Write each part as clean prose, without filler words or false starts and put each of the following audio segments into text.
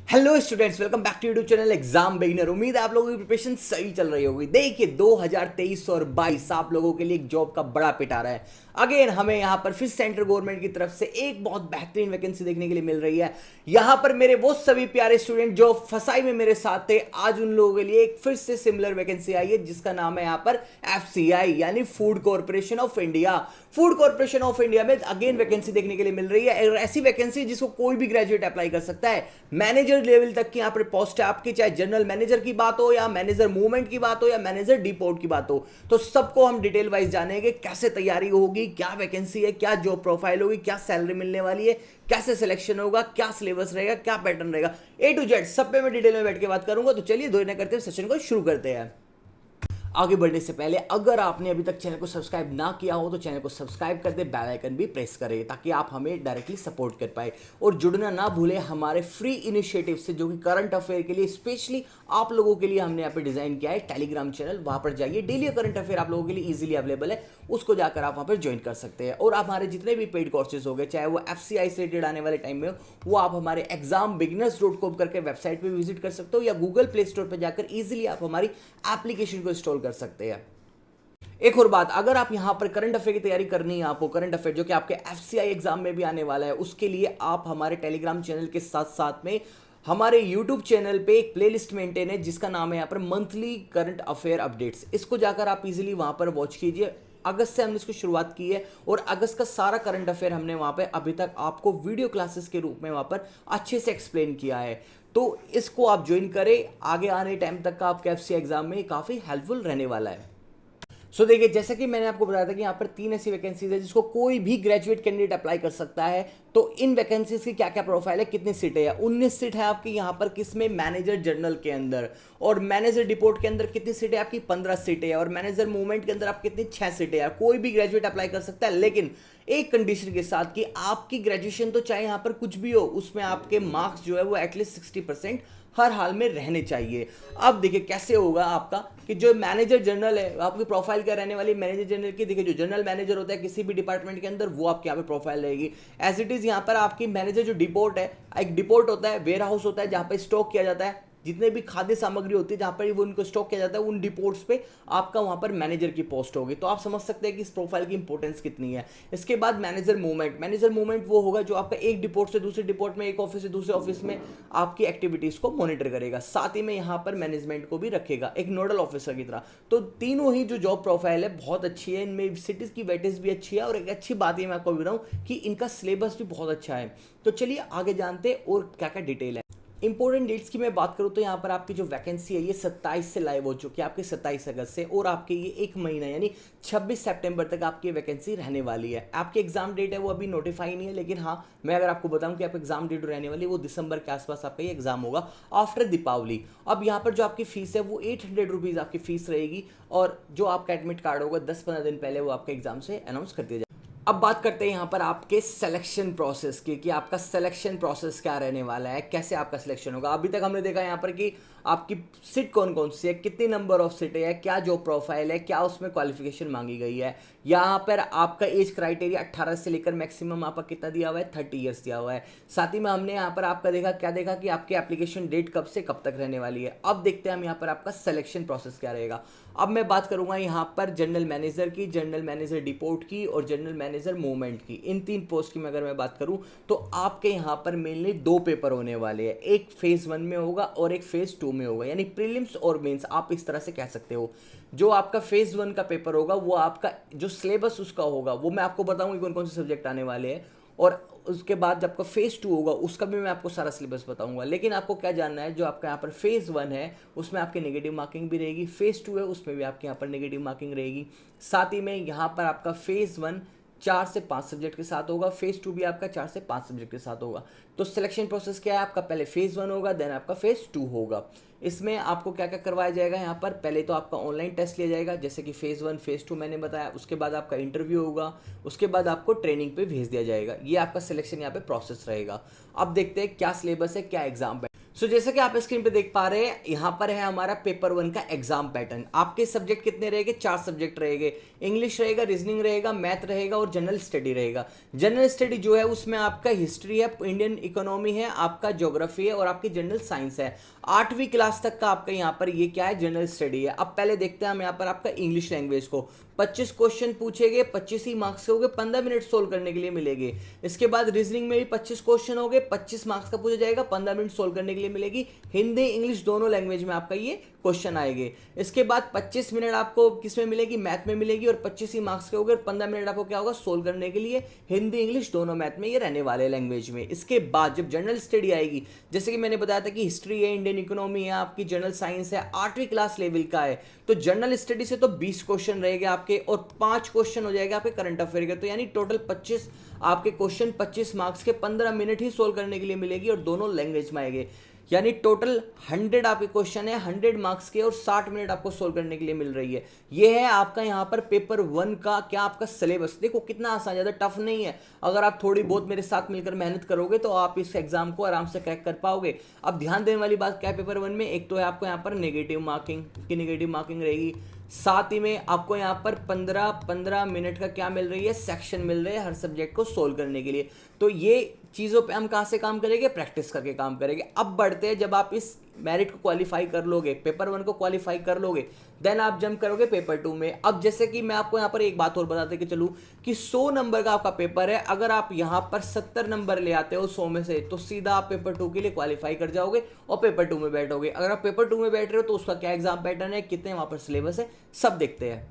Hello students, welcome back to YouTube channel exam beginner. उम्मीद है आप लोगों की प्रिपरेशन सही चल रही होगी। देखिए 2023 और 22 आप लोगों के लिए एक जॉब का बड़ा पिट आ रहा है। अगेन हमें यहाँ पर फिर सेंट्रल गवर्नमेंट की तरफ से एक बहुत बेहतरीन वैकेंसी देखने के लिए मिल रही है। यहाँ पर मेरे वो सभी प्यारे स्टूडेंट जो फसाई में मेरे साथ थे, आज उन लोगों के लिए एक फिर से सिमिलर वैकेंसी आई है जिसका नाम है यहाँ पर FCI यानी food corporation of India. Food corporation of India में अगेन वैकेंसी देखने के लिए मिल रही है और ऐसी वैकेंसी जिसको कोई भी ग्रेजुएट अप्लाई कर सकता है। मैनेजर लेवल तक की यहाँ पर पोस्ट है आपकी, चाहे जनरल मैनेजर की बात हो या मैनेजर मूवमेंट की बात हो या मैनेजर डिपोर्ट की बात हो, तो सबको हम डिटेल वाइज जानेंगे। कैसे तैयारी होगी, क्या वैकेंसी है, क्या जॉब प्रोफाइल होगी, क्या सैलरी मिलने वाली है, कैसे सिलेक्शन होगा, क्या सिलेबस रहेगा, क्या पैटर्न रहेगा, A to Z सब पे मैं डिटेल में बैठ के बात करूंगा। तो चलिए देर न करते हुए सेशन को शुरू करते हैं। आगे बढ़ने से पहले अगर आपने अभी तक चैनल को सब्सक्राइब ना किया हो तो चैनल को सब्सक्राइब कर दे, बेल आइकन भी प्रेस करें ताकि आप हमें डायरेक्टली सपोर्ट कर पाए। और जुड़ना ना भूलें हमारे फ्री इनिशिएटिव से, जो कि करंट अफेयर के लिए स्पेशली आप लोगों के लिए हमने यहाँ पे डिजाइन किया है। टेलीग्राम चैनल, वहां पर जाइए, डेली करंट अफेयर आप लोगों के लिए इजीली अवेलेबल है, उसको जाकर आप वहां पर ज्वाइन कर सकते हैं। और हमारे जितने भी पेड कोर्सेज हो गए, चाहे वो FCI से रिलेटेड आने वाले टाइम में हो, वो आप हमारे exambeginners.com करके वेबसाइट पे विजिट कर सकते हो या गूगल प्ले स्टोर पर जाकर इजीली आप हमारी एप्लीकेशन को इंस्टॉल कर सकते हैं। एक और बात, अगर आप यहां पर करंट अफेयर की तैयारी करनी है, आपको करंट अफेयर जो कि आपके FCI एग्जाम में भी आने वाला है, उसके लिए आप हमारे टेलीग्राम चैनल के साथ साथ में हमारे यूट्यूब चैनल पे एक प्लेलिस्ट मेंटेन है जिसका नाम है यहाँ पर मंथली करंट अफेयर अपडेट्स। इसको जाकर आप इजीली वहां पर वॉच कीजिए। अगस्त से हमने इसको शुरुआत की है और अगस्त का सारा करंट अफेयर हमने वहां पे अभी तक आपको वीडियो क्लासेस के रूप में वहां पर अच्छे से एक्सप्लेन किया है। तो इसको आप ज्वाइन करें, आगे आने टाइम तक का आपके FCI एग्जाम में काफी हेल्पफुल रहने वाला है। देखिए, जैसा कि मैंने आपको बताया था कि यहाँ पर 3 ऐसी वैकेंसीज है जिसको कोई भी ग्रेजुएट कैंडिडेट अप्लाई कर सकता है। तो इन वैकेंसीज की क्या क्या प्रोफाइल है, कितनी सीटें है? 19 सीट है आपकी यहाँ पर, किसमें? मैनेजर जनरल के अंदर। और मैनेजर डिपोर्ट के अंदर कितनी सीटें आपकी? 15 सीटें है। और मैनेजर मूवमेंट के अंदर आप कितनी? 6 सीटें है। कोई भी ग्रेजुएट अप्लाई कर सकता है, लेकिन एक कंडीशन के साथ कि आपकी ग्रेजुएशन तो चाहे यहाँ पर कुछ भी हो, उसमें आपके मार्क्स जो है वो एटलीस्ट 60% हर हाल में रहने चाहिए। अब देखिए कैसे होगा आपका कि जो मैनेजर जनरल है, आपकी प्रोफाइल क्या रहने वाली? मैनेजर जनरल की देखिए, जो जनरल मैनेजर होता है किसी भी डिपार्टमेंट के अंदर, वो आपके यहाँ पे प्रोफाइल रहेगी। एज इट इज यहाँ पर आपकी मैनेजर जो डिपोर्ट है, एक डिपोर्ट होता है, वेयर हाउस होता है जहाँ पे स्टॉक किया जाता है, जितने भी खाद्य सामग्री होती है जहां पर वो उनको स्टॉक किया जाता है, उन डिपोर्ट्स पे आपका वहां पर मैनेजर की पोस्ट होगी। तो आप समझ सकते हैं कि इस प्रोफाइल की इंपॉर्टेंस कितनी है। इसके बाद मैनेजर मूवमेंट। मैनेजर मूवमेंट वो होगा जो आपका एक डिपोर्ट से दूसरे डिपोर्ट में, एक ऑफिस से दूसरे ऑफिस में आपकी एक्टिविटीज को मॉनिटर करेगा, साथ ही में यहाँ पर मैनेजमेंट को भी रखेगा एक नोडल ऑफिसर की तरह। तो तीनों ही जो जॉब प्रोफाइल है बहुत अच्छी है, इनमें सिटीज की वेटेज भी अच्छी है। और एक अच्छी बात ये मैं आपको बताऊं कि इनका सिलेबस भी बहुत अच्छा है। तो चलिए आगे जानते हैं और क्या क्या डिटेल है। इंपॉर्टेंट डेट्स की मैं बात करूं तो यहाँ पर आपकी जो वैकेंसी है ये 27 से लाइव हो चुकी है, आपके 27 अगस्त से, और आपके ये एक महीना यानी 26 सितंबर तक आपकी वैकेंसी रहने वाली है। आपकी एग्जाम डेट है वो अभी नोटिफाई नहीं है, लेकिन हाँ मैं अगर आपको बताऊं कि आपका एग्जाम डेट रहने वाली है वो दिसंबर के आसपास आपका ये एग्जाम होगा आफ्टर दीपावली। अब यहाँ पर जो आपकी फीस है वो 800 रुपीज़ आपकी फीस रहेगी, और जो आपका एडमिट कार्ड होगा 10-15 दिन पहले वो आपके एग्जाम से अनाउंस कर दिया जाएगा। अब बात करते हैं यहाँ पर आपके सिलेक्शन प्रोसेस की कि आपका सिलेक्शन प्रोसेस क्या रहने वाला है, कैसे आपका सिलेक्शन होगा। अभी तक हमने देखा यहाँ पर कि आपकी सीट कौन कौन सी है, कितनी नंबर ऑफ सीटें है, क्या जॉब प्रोफाइल है, क्या उसमें क्वालिफिकेशन मांगी गई है। यहाँ पर आपका एज क्राइटेरिया 18 से लेकर मैक्सिमम आपका कितना दिया हुआ है? 30 ईयर्स दिया हुआ है। साथ ही में हमने यहाँ पर आपका देखा कि आपकी एप्लीकेशन डेट कब से कब तक रहने वाली है। अब देखते हैं हम यहाँ पर आपका सिलेक्शन प्रोसेस क्या रहेगा। अब मैं बात करूंगा यहाँ पर जनरल मैनेजर की, जनरल मैनेजर डिपोर्ट की और जनरल मैनेजर मूवमेंट की। इन 3 पोस्ट की अगर मैं बात करूं तो आपके यहाँ पर मेनली 2 पेपर होने वाले हैं, एक फेज 1 में होगा और एक फेज 2 में होगा, यानी प्रीलिम्स और मेंस आप इस तरह से कह सकते हो। जो आपका फेज 1 का पेपर होगा वो आपका जो सिलेबस उसका होगा वो मैं आपको बताऊंगा कौन कौन से सब्जेक्ट आने वाले हैं, और उसके बाद जब आपका फेज 2 होगा उसका भी मैं आपको सारा सिलेबस बताऊंगा। लेकिन आपको क्या जानना है, जो आपका यहाँ पर फेज 1 है उसमें आपकी नेगेटिव मार्किंग भी रहेगी, फेज 2 है उसमें भी आपके यहाँ पर नेगेटिव मार्किंग रहेगी। साथ ही में यहाँ पर आपका फेज 1 4 से 5 सब्जेक्ट के साथ होगा, फेज 2 भी आपका 4 से 5 सब्जेक्ट के साथ होगा। तो सिलेक्शन प्रोसेस क्या है आपका? पहले फेज 1 होगा, देन आपका फेज 2 होगा। इसमें आपको क्या क्या करवाया जाएगा यहाँ पर? पहले तो आपका ऑनलाइन टेस्ट लिया जाएगा, जैसे कि फेज 1 फेज 2 मैंने बताया। उसके बाद आपका इंटरव्यू होगा, उसके बाद आपको ट्रेनिंग पे भेज दिया जाएगा। ये आपका सिलेक्शन यहाँ पे प्रोसेस रहेगा। अब देखते हैं क्या सिलेबस है, क्या एग्जाम है। सो जैसा कि आप स्क्रीन पे देख पा रहे हैं, यहाँ पर है हमारा पेपर 1 का एग्जाम पैटर्न। आपके सब्जेक्ट कितने रहेंगे? 4 सब्जेक्ट रहेंगे। इंग्लिश रहेगा, रीजनिंग रहेगा, मैथ रहेगा और जनरल स्टडी रहेगा। जनरल स्टडी जो है उसमें आपका हिस्ट्री है, इंडियन इकोनॉमी है, आपका ज्योग्राफी है और आपकी जनरल साइंस है। 8वीं क्लास तक का आपका यहाँ पर ये क्या है? जनरल स्टडी है। अब पहले देखते हैं हम यहाँ पर आपका इंग्लिश लैंग्वेज को। 25 क्वेश्चन पूछेंगे, 25 ही मार्क्स के हो गए, 15 मिनट सोल्व करने के लिए मिलेंगे। इसके बाद रीजनिंग में भी 25 क्वेश्चन हो गए, 25 मार्क्स का पूछा जाएगा, 15 मिनट सोल्व करने के लिए मिलेगी। हिंदी इंग्लिश दोनों लैंग्वेज में आपका ये क्वेश्चन आएंगे। इसके बाद 25 मिनट आपको किस में मिलेगी? मैथ में मिलेगी और 25 ही मार्क्स के हो गए, 15 मिनट आपको क्या होगा? सोल्व करने के लिए। हिंदी इंग्लिश दोनों मैथ में ये रहने वाले लैंग्वेज में। इसके बाद जब जनरल स्टडी आएगी, जैसे कि मैंने बताया था कि हिस्ट्री है, इंडियन इकोनॉमी है, आपकी जनरल साइंस है, 8वीं क्लास लेवल का है, तो जनरल स्टडी से तो 20 क्वेश्चन रहेंगे आपके और 5 क्वेश्चन हो जाएगा आपके करंट अफेयर के। तो यानी टोटल 25 आपके क्वेश्चन 25 मार्क्स के 15 मिनट ही सोल्व करने के लिए मिलेगी और दोनों लैंग्वेज में आएंगे। यानी टोटल 100 आपके क्वेश्चन है, 100 मार्क्स के और 60 मिनट आपको सोल्व करने के लिए मिल रही है। ये है आपका यहाँ पर पेपर 1 का क्या आपका सिलेबस। देखो कितना आसान, ज़्यादा टफ नहीं है। अगर आप थोड़ी बहुत मेरे साथ मिलकर मेहनत करोगे तो आप इस एग्जाम को आराम से क्रैक कर पाओगे। अब ध्यान देने वाली बात क्या है पेपर 1 में? एक तो है आपको यहाँ पर नेगेटिव मार्किंग की, नेगेटिव मार्किंग रहेगी। साथ ही में आपको यहाँ पर 15 मिनट का क्या मिल रही है? सेक्शन मिल रहे हैं हर सब्जेक्ट को सोल्व करने के लिए। तो ये चीज़ों पे हम कहाँ से काम करेंगे? प्रैक्टिस करके काम करेंगे। अब बढ़ते हैं, जब आप इस मेरिट को क्वालिफाई कर लोगे, पेपर 1 को क्वालिफाई कर लोगे, देन आप जंप करोगे पेपर 2 में। अब जैसे कि मैं आपको यहाँ पर एक बात और बताते कि चलूँ कि 100 नंबर का आपका पेपर है, अगर आप यहाँ पर 70 नंबर ले आते हो 100 में से, तो सीधा आप पेपर 2 के लिए क्वालिफाई कर जाओगे और पेपर 2 में बैठोगे। अगर आप पेपर 2 में बैठ रहे हो तो उसका क्या एग्जाम पैटर्न है, कितने वहाँ पर सिलेबस है, सब देखते हैं।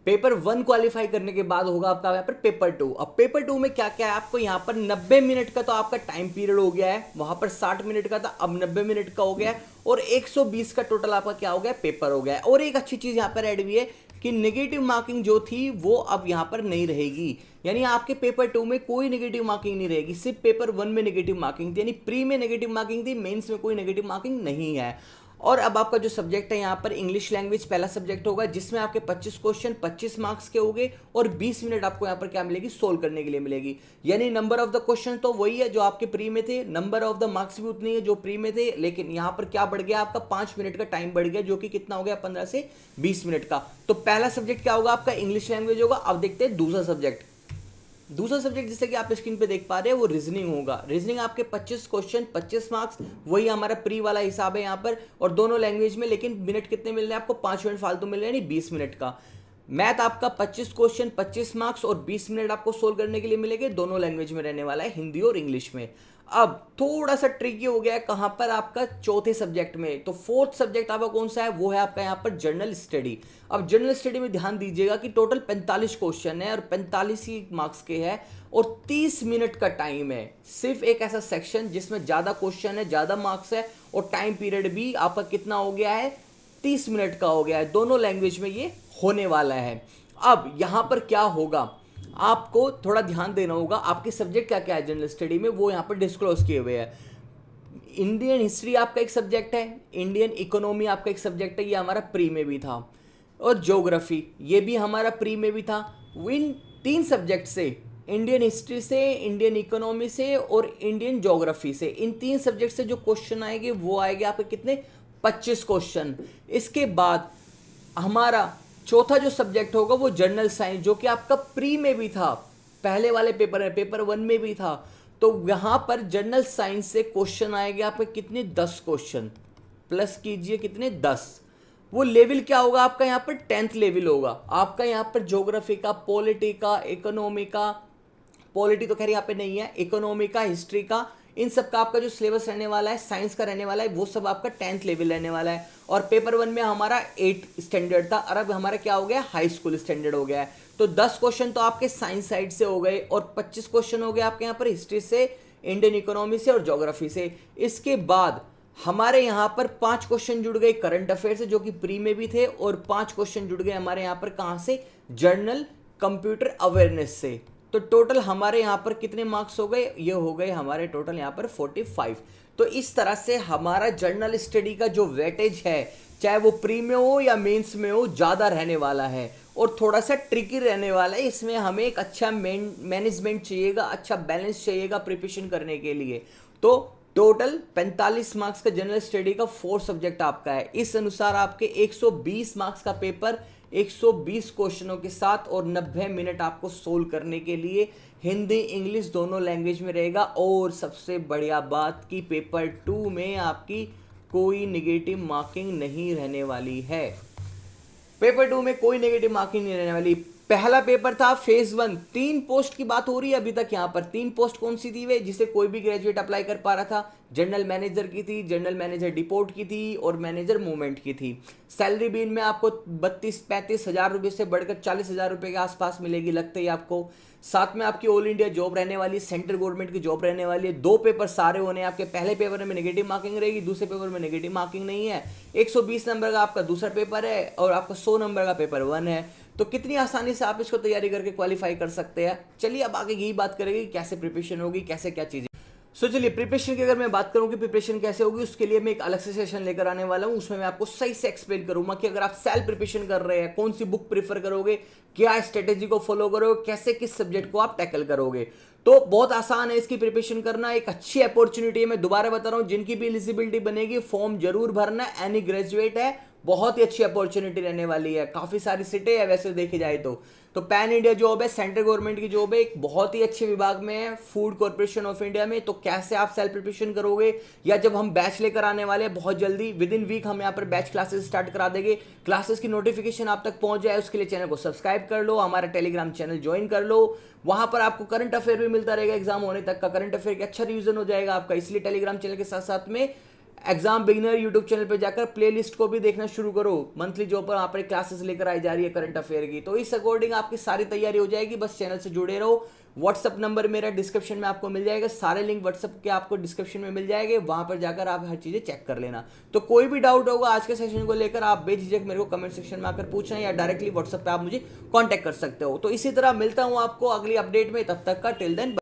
पेपर 1 क्वालिफाई करने के बाद होगा आपका यहाँ पर पेपर 2। अब पेपर 2 में क्या क्या है? आपको यहाँ पर 90 मिनट का तो आपका टाइम पीरियड हो गया है, वहां पर 60 मिनट का था, अब 90 मिनट का हो गया है और 120 का टोटल आपका क्या हो गया? पेपर हो गया है। और एक अच्छी चीज यहाँ पर ऐड हुई है कि नेगेटिव मार्किंग जो थी वो अब यहाँ पर नहीं रहेगी। यानी आपके पेपर 2 में कोई नेगेटिव मार्किंग नहीं रहेगी, सिर्फ पेपर 1 में नेगेटिव मार्किंग थी। यानी प्री में नेगेटिव मार्किंग थी, मेंस में कोई नेगेटिव मार्किंग नहीं है। और अब आपका जो सब्जेक्ट है यहाँ पर इंग्लिश लैंग्वेज पहला सब्जेक्ट होगा, जिसमें आपके 25 क्वेश्चन 25 मार्क्स के होंगे और 20 मिनट आपको यहाँ पर क्या मिलेगी? सोल्व करने के लिए मिलेगी। यानी नंबर ऑफ द क्वेश्चन तो वही है जो आपके प्री में थे, नंबर ऑफ द मार्क्स भी उतनी है जो प्री में थे, लेकिन यहाँ पर क्या बढ़ गया? आपका 5 मिनट का टाइम बढ़ गया, जो कि कितना हो गया? 15 से 20 मिनट का। तो पहला सब्जेक्ट क्या होगा? आपका इंग्लिश लैंग्वेज होगा। अब देखते हैं दूसरा सब्जेक्ट। दूसरा सब्जेक्ट जैसे कि आप स्क्रीन पे देख पा रहे हैं वो रीजनिंग होगा। रीजनिंग आपके 25 क्वेश्चन 25 मार्क्स, वही हमारा प्री वाला हिसाब है यहाँ पर, और दोनों लैंग्वेज में। लेकिन मिनट कितने मिल रहे हैं आपको? 5 मिनट फालतू मिल रहे हैं, यानी 20 मिनट का। मैथ आपका 25 क्वेश्चन 25 मार्क्स और 20 मिनट आपको सोल्व करने के लिए मिलेंगे, दोनों लैंग्वेज में रहने वाला है, हिंदी और इंग्लिश में। अब थोड़ा सा ट्रिकी हो गया है कहां पर? आपका चौथे सब्जेक्ट में। तो फोर्थ सब्जेक्ट आपका कौन सा है? वो है आपका यहाँ पर जनरल स्टडी। अब जनरल स्टडी में ध्यान दीजिएगा कि टोटल 45 क्वेश्चन है और 45 ही मार्क्स के है और 30 मिनट का टाइम है। सिर्फ एक ऐसा सेक्शन जिसमें ज्यादा क्वेश्चन है, ज्यादा मार्क्स है और टाइम पीरियड भी आपका कितना हो गया है? 30 मिनट का हो गया है। दोनों लैंग्वेज में ये होने वाला है। अब यहां पर क्या होगा? आपको थोड़ा ध्यान देना होगा। आपके सब्जेक्ट क्या क्या है जनरल स्टडी में, वो यहाँ पर डिस्क्लोज किए हुए हैं। इंडियन हिस्ट्री आपका एक सब्जेक्ट है, इंडियन इकोनॉमी आपका एक सब्जेक्ट है, ये हमारा प्री में भी था, और ज्योग्राफी ये भी हमारा प्री में भी था। इन 3 सब्जेक्ट से, इंडियन हिस्ट्री से, इंडियन इकोनॉमी से और इंडियन ज्योग्राफी से, इन 3 सब्जेक्ट से जो क्वेश्चन आएंगे वो आएंगे आपके कितने? 25 क्वेश्चन। इसके बाद हमारा चौथा जो सब्जेक्ट होगा वो जनरल साइंस, जो कि आपका प्री में भी था, पहले वाले पेपर में, पेपर 1 में भी था। तो यहां पर जनरल साइंस से क्वेश्चन आएंगे आपके कितने? 10 क्वेश्चन। प्लस कीजिए कितने? 10। वो लेवल क्या होगा आपका? यहाँ पर 10th लेवल होगा आपका। यहाँ पर ज्योग्राफी का, पॉलिटी का, इकोनॉमी का, पॉलिटी तो खैर यहाँ पे नहीं है, इकोनॉमी का, हिस्ट्री का, इन सब का आपका जो सिलेबस रहने वाला है, साइंस का रहने वाला है, वो सब आपका 10th लेवल रहने वाला है। और पेपर 1 में हमारा 8 स्टैंडर्ड था और अब हमारा क्या हो गया? हाई स्कूल स्टैंडर्ड हो गया है। तो 10 क्वेश्चन तो आपके साइंस साइड से हो गए और 25 क्वेश्चन हो गए आपके यहाँ पर हिस्ट्री से, इंडियन इकोनॉमी से और ज्योग्राफी से। इसके बाद हमारे यहाँ पर 5 क्वेश्चन जुड़ गए करंट अफेयर से, जो कि प्री में भी थे, और 5 क्वेश्चन जुड़ गए हमारे यहाँ पर कहाँ से? जर्नल कंप्यूटर अवेयरनेस से। तो टोटल हमारे यहाँ पर कितने मार्क्स हो गए? ये हो गए हमारे टोटल यहाँ पर 45। तो इस तरह से हमारा जर्नल स्टडी का जो वेटेज है, चाहे वो प्री में हो या मेंस में हो, ज़्यादा रहने वाला है और थोड़ा सा ट्रिकी रहने वाला है। इसमें हमें एक अच्छा मैनेजमेंट चाहिएगा, अच्छा बैलेंस चाहिएगा प्रिपरेशन करने के लिए। तो टोटल 45 मार्क्स का जनरल स्टडी का 4 सब्जेक्ट आपका है। इस अनुसार आपके 120 मार्क्स का पेपर 120 क्वेश्चनों के साथ और 90 मिनट आपको सोल्व करने के लिए हिंदी इंग्लिश दोनों लैंग्वेज में रहेगा। और सबसे बढ़िया बात कि पेपर 2 में आपकी कोई नेगेटिव मार्किंग नहीं रहने वाली है। पेपर 2 में कोई नेगेटिव मार्किंग नहीं रहने वाली। पहला पेपर था फेज 1, 3 पोस्ट की बात हो रही है अभी तक यहाँ पर। 3 पोस्ट कौन सी थी वे, जिसे कोई भी ग्रेजुएट अप्लाई कर पा रहा था? जनरल मैनेजर की थी, जनरल मैनेजर डिपोर्ट की थी और मैनेजर मूवमेंट की थी। सैलरी बीन में आपको 32-35 हज़ार रुपये से बढ़कर 40 हज़ार रुपये के आसपास मिलेगी लगते ही आपको। साथ में आपकी ऑल इंडिया जॉब रहने वाली है, सेंट्रल गवर्नमेंट की जॉब रहने वाली है। 2 पेपर सारे होने आपके। पहले पेपर में नेगेटिव मार्किंग रहेगी, दूसरे पेपर में नेगेटिव मार्किंग नहीं है। 120 नंबर का आपका दूसरा पेपर है और आपका 100 नंबर का पेपर 1 है। तो कितनी आसानी से आप इसको तैयारी करके क्वालिफाई कर सकते हैं। चलिए अब आगे यही बात करेंगे कैसे प्रिपरेशन होगी, कैसे क्या चीज़ें। चलिए प्रिपरेशन की अगर मैं बात करूं कि प्रिपरेशन कैसे होगी, उसके लिए मैं एक अलग से सेशन लेकर आने वाला हूं। उसमें मैं आपको सही से एक्सप्लेन करूंगा कि अगर आप सेल्फ प्रिपरेशन कर रहे हैं, कौन सी बुक प्रीफर करोगे, क्या स्ट्रेटेजी को फॉलो करोगे, कैसे किस सब्जेक्ट को आप टैकल करोगे। तो बहुत आसान है इसकी प्रिपरेशन करना, एक अच्छी अपॉर्चुनिटी है। मैं दोबारा बता रहा हूं, जिनकी भी एलिजिबिलिटी बनेगी फॉर्म जरूर भरना। एनी ग्रेजुएट है, बहुत ही अच्छी अपॉर्चुनिटी रहने वाली है। काफी सारी सीटें है वैसे देखी जाए तो पैन इंडिया जॉब है, सेंट्रल गवर्नमेंट की जॉब है, एक बहुत ही अच्छे विभाग में है, फूड कॉर्पोरेशन ऑफ इंडिया में। तो कैसे आप सेल्फ प्रिपरेशन करोगे, या जब हम बैच लेकर आने वाले हैं बहुत जल्दी, विद इन वीक हम यहाँ पर बैच क्लासेस स्टार्ट करा देंगे। क्लासेस की नोटिफिकेशन आप तक पहुंच जाए उसके लिए चैनल को सब्सक्राइब कर लो, हमारा टेलीग्राम चैनल ज्वाइन कर लो। वहां पर आपको करंट अफेयर भी मिलता रहेगा, एग्जाम होने तक का करंट अफेयर का अच्छा रिवीजन हो जाएगा आपका। इसलिए टेलीग्राम चैनल के साथ साथ में एग्जाम बिगिनर यूट्यूब चैनल पे जाकर प्लेलिस्ट को भी देखना शुरू करो। मंथली जो पर वहाँ पर क्लासेस लेकर आई जा रही है करंट अफेयर की, तो इस अकॉर्डिंग आपकी सारी तैयारी हो जाएगी। बस चैनल से जुड़े रहो। व्हाट्सअप नंबर मेरा डिस्क्रिप्शन में आपको मिल जाएगा, सारे लिंक व्हाट्सअप के आपको डिस्क्रिप्शन में मिल जाएंगे, वहां पर जाकर आप हर चीजें चेक कर लेना। तो कोई भी डाउट होगा आज के सेशन को लेकर, आप बेझिझक मेरे को कमेंट सेक्शन में आकर पूछना या डायरेक्टली व्हाट्सअप पे आप मुझे कॉन्टैक्ट कर सकते हो। तो इसी तरह मिलता हूं आपको अगली अपडेट में, तब तक का टिल देन।